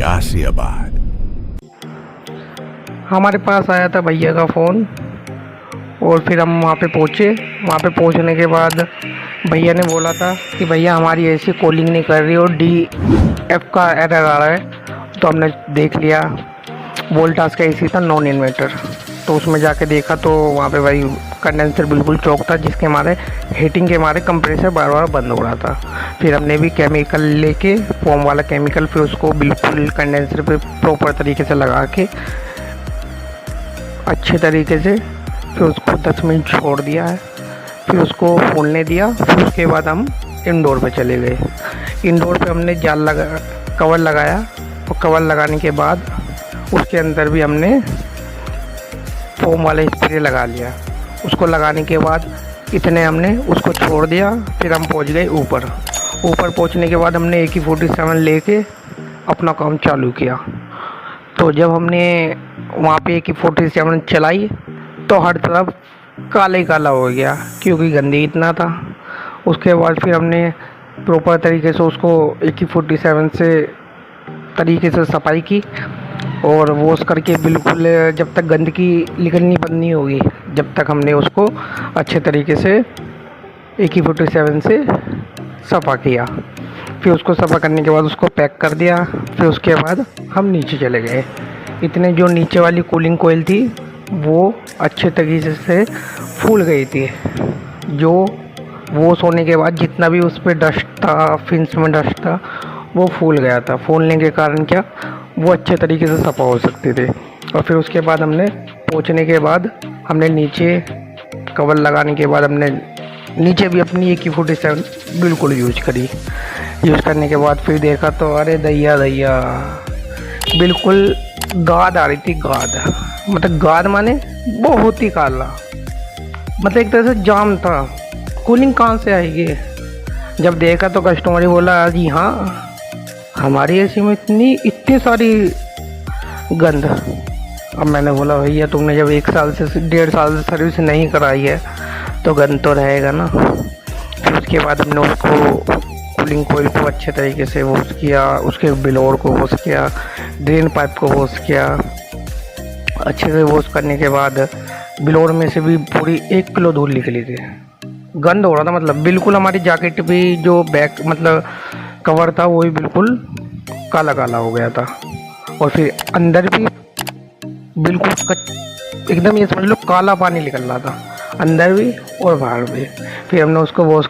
गाजियाबाद। हमारे पास आया था भैया का फ़ोन और फिर हम वहाँ पे पहुँचे। वहाँ पे पहुँचने के बाद भैया ने बोला था कि भैया हमारी ऐसी कॉलिंग नहीं कर रही और DF का एरर आ रहा है। तो हमने देख लिया, वोल्टास का AC था नॉन इन्वर्टर। तो उसमें जाके देखा तो वहाँ पे भाई कंडेंसर बिल्कुल चौक था, जिसके मारे हीटिंग के मारे कंप्रेसर बार बार बंद हो रहा था। फिर हमने भी केमिकल लेके, फोम वाला केमिकल, फिर उसको बिल्कुल कंडेंसर पे प्रॉपर तरीके से लगा के अच्छे तरीके से फिर उसको 10 मिनट छोड़ दिया है। फिर उसको फूलने दिया। फिर उसके बाद हम इंडोर पे चले गए। इंडोर पे हमने जाल लगा, कवर लगाया और कवर लगाने के बाद उसके अंदर भी हमने फोम वाला स्प्रे लगा लिया। उसको लगाने के बाद इतने हमने उसको छोड़ दिया। फिर हम पहुंच गए ऊपर। ऊपर पहुंचने के बाद हमने AK-47 लेके अपना काम चालू किया। तो जब हमने वहाँ पे AK-47 चलाई तो हर तरफ काला ही काला हो गया, क्योंकि गंदी इतना था। उसके बाद फिर हमने प्रॉपर तरीके से उसको AK-47 से तरीके से सफाई की और वॉश करके बिल्कुल जब तक गंदगी निकलनी बंद नहीं होगी, जब तक हमने उसको अच्छे तरीके से AK-47 से सफ़ा किया। फिर उसको सफ़ा करने के बाद उसको पैक कर दिया। फिर उसके बाद हम नीचे चले गए। इतने जो नीचे वाली कूलिंग कोयल थी वो अच्छे तरीके से फूल गई थी। जो वॉश होने के बाद जितना भी उस पर डस्ट था, फिन्स में डस्ट था, वो फूल गया था। फूलने के कारण क्या वो अच्छे तरीके से सफ़ा हो सकते थे। और फिर उसके बाद हमने पहुंचने के बाद हमने नीचे कवर लगाने के बाद हमने नीचे भी अपनी AK-47 बिल्कुल यूज करी। यूज़ करने के बाद फिर देखा तो अरे दैया दैया, बिल्कुल गाद आ रही थी। गाद मतलब गाद माने बहुत ही काला, मतलब एक तरह से जाम था। कूलिंग कहाँ से आएगी? जब देखा तो कस्टमर ही बोला जी हाँ, हमारी AC में इतनी सारी गंद। अब मैंने बोला भैया तुमने जब 1 साल से 1.5 साल से सर्विस नहीं कराई है तो गंद तो रहेगा ना। फिर उसके बाद हमने उसको कूलिंग कोयल को अच्छे तरीके से वॉश किया, उसके ब्लोअर को वॉश किया, ड्रेन पाइप को वॉश किया। अच्छे से वॉश करने के बाद ब्लोअर में से भी पूरी 1 किलो धूल निकली थी। गंद हो रहा था, मतलब बिल्कुल हमारी जैकेट भी जो बैक मतलब कवर था वो भी बिल्कुल काला काला हो गया था। और फिर अंदर भी बिल्कुल एकदम ये समझ लो काला पानी निकल रहा था, अंदर भी और बाहर भी। फिर हमने उसको वॉश